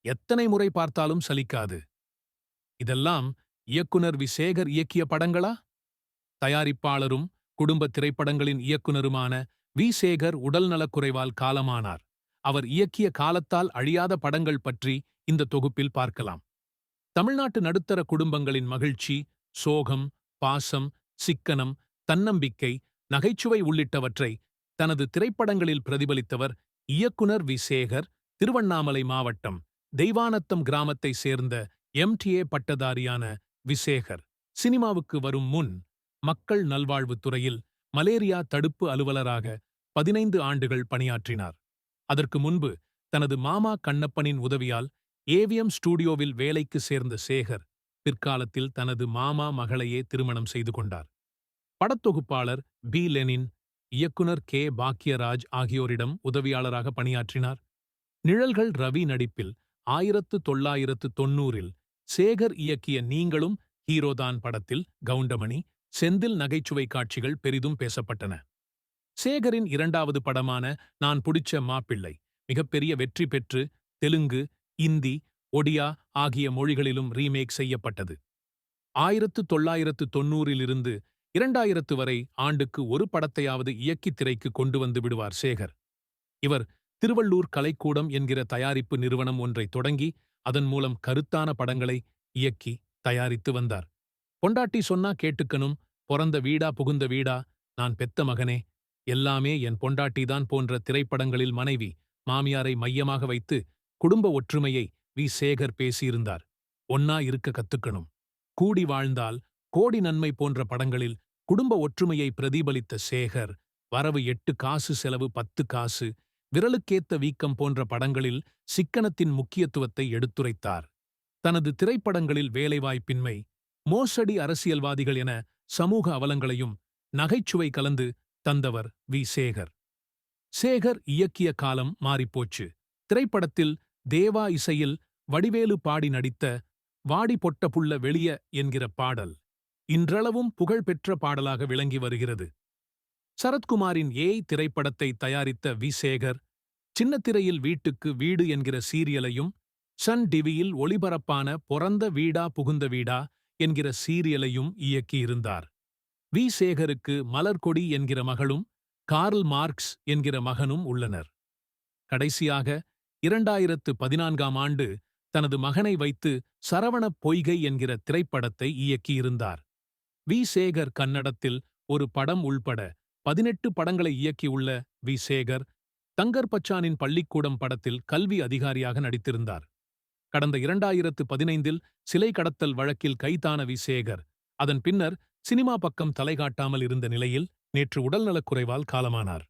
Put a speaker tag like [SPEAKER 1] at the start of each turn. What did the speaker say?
[SPEAKER 1] எத்தனை முறை பார்த்தாலும் சலிக்காது. இதெல்லாம் இயக்குனர் வி. சேகர் இயக்கிய படங்களா? தயாரிப்பாளரும் குடும்ப திரைப்படங்களின் இயக்குனருமான வி. சேகர் உடல்நலக்குறைவால் காலமானார். அவர் இயக்கிய காலத்தால் அழியாத படங்கள் பற்றி இந்த தொகுப்பில் பார்க்கலாம். தமிழ்நாட்டு நடுத்தர குடும்பங்களின் மகிழ்ச்சி, சோகம், பாசம், சிக்கனம், தன்னம்பிக்கை, நகைச்சுவை உள்ளிட்டவற்றை தனது திரைப்படங்களில் பிரதிபலித்தவர் இயக்குனர் வி. சேகர். திருவண்ணாமலை மாவட்டம் தெய்வானத்தம் கிராமத்தை சேர்ந்த MTA பட்டதாரியான வி. சேகர் சினிமாவுக்கு வரும் முன் மக்கள் நல்வாழ்வுத் துறையில் மலேரியா தடுப்பு அலுவலராக 15 ஆண்டுகள் பணியாற்றினார். அதற்கு முன்பு தனது மாமா கண்ணப்பனின் உதவியால் ஏவிஎம் ஸ்டூடியோவில் வேலைக்கு சேர்ந்த சேகர் பிற்காலத்தில் தனது மாமா மகளையே திருமணம் செய்து கொண்டார். படத்தொகுப்பாளர் பி. லெனின், இயக்குனர் கே. பாக்யராஜ் ஆகியோரிடம் உதவியாளராக பணியாற்றினார். நிழல்கள் ரவி நடிப்பில் 1990இல் சேகர் இயக்கிய நீங்களும் ஹீரோதான் படத்தில் கவுண்டமணி, செந்தில் நகைச்சுவை காட்சிகள் பெரிதும் பேசப்பட்டன. சேகரின் இரண்டாவது படமான நான் புடிச்ச மாப்பிள்ளை மிகப்பெரிய வெற்றி பெற்று தெலுங்கு, இந்தி, ஒடியா ஆகிய மொழிகளிலும் ரீமேக் செய்யப்பட்டது. 1990இலிருந்து 2000 வரை ஆண்டுக்கு ஒரு படத்தையாவது இயக்கி திரைக்கு கொண்டு வந்து விடுவார் சேகர். இவர் திருவள்ளூர் கலைக்கூடம் என்கிற தயாரிப்பு நிறுவனம் ஒன்றை தொடங்கி அதன் மூலம் கருத்தான படங்களை இயக்கி தயாரித்து வந்தார். பொண்டாட்டி சொன்னா கேட்டுக்கணும், பொறந்த வீடா புகுந்த வீடா, நான் பெத்த மகனே, எல்லாமே என் பொண்டாட்டிதான் போன்ற திரைப்படங்களில் மனைவி, மாமியாரை மையமாக வைத்து குடும்ப ஒற்றுமையை வி. சேகர் பேசியிருந்தார். ஒன்னா இருக்க கத்துக்கணும், கூடி வாழ்ந்தால் கோடி நன்மை போன்ற படங்களில் குடும்ப ஒற்றுமையை பிரதிபலித்த சேகர் வரவு 8 காசு செலவு 10 காசு, விரலுக்கேத்த வீக்கம் போன்ற படங்களில் சிக்கனத்தின் முக்கியத்துவத்தை எடுத்துரைத்தார். தனது திரைப்படங்களில் வேலைவாய்ப்பின்மை, மோசடி அரசியல்வாதிகள் என சமூக அவலங்களையும் நகைச்சுவை கலந்து தந்தவர் வி. சேகர். சேகர் இயக்கிய காலம் மாறிப்போச்சு. திரைப்படத்தில் தேவா இசையில் வடிவேலு பாடி நடித்த வாடி பொட்ட புள்ள வெளிய என்கிற பாடல் இன்றளவும் புகழ்பெற்ற பாடலாக விளங்கி வருகிறது. சரத்குமாரின் ஏய் திரைப்படத்தை தயாரித்த வி. சேகர் சின்னத்திரையில் வீட்டுக்கு வீடு என்கிற சீரியலையும், சன் டிவியில் ஒளிபரப்பான பொறந்த வீடா புகுந்த வீடா என்கிற சீரியலையும் இயக்கியிருந்தார். வி. சேகருக்கு மலர்கொடி என்கிற மகளும் கார்ல் மார்க்ஸ் என்கிற மகனும் உள்ளனர். கடைசியாக 2014ஆம் ஆண்டு தனது மகனை வைத்து சரவணப் பொய்கை என்கிற திரைப்படத்தை இயக்கியிருந்தார். வி. சேகர் கன்னடத்தில் ஒரு படம் உள்பட 18 படங்களை இயக்கியுள்ள வி. சேகர் தங்கர் பச்சானின் பள்ளிக்கூடம் படத்தில் கல்வி அதிகாரியாக நடித்திருந்தார். கடந்த 2015இல் சிலை கடத்தல் வழக்கில் கைதான வி. சேகர் அதன் பின்னர் சினிமா பக்கம் தலைகாட்டாமல் இருந்த நிலையில் நேற்று உடல்நலக்குறைவால் காலமானார்.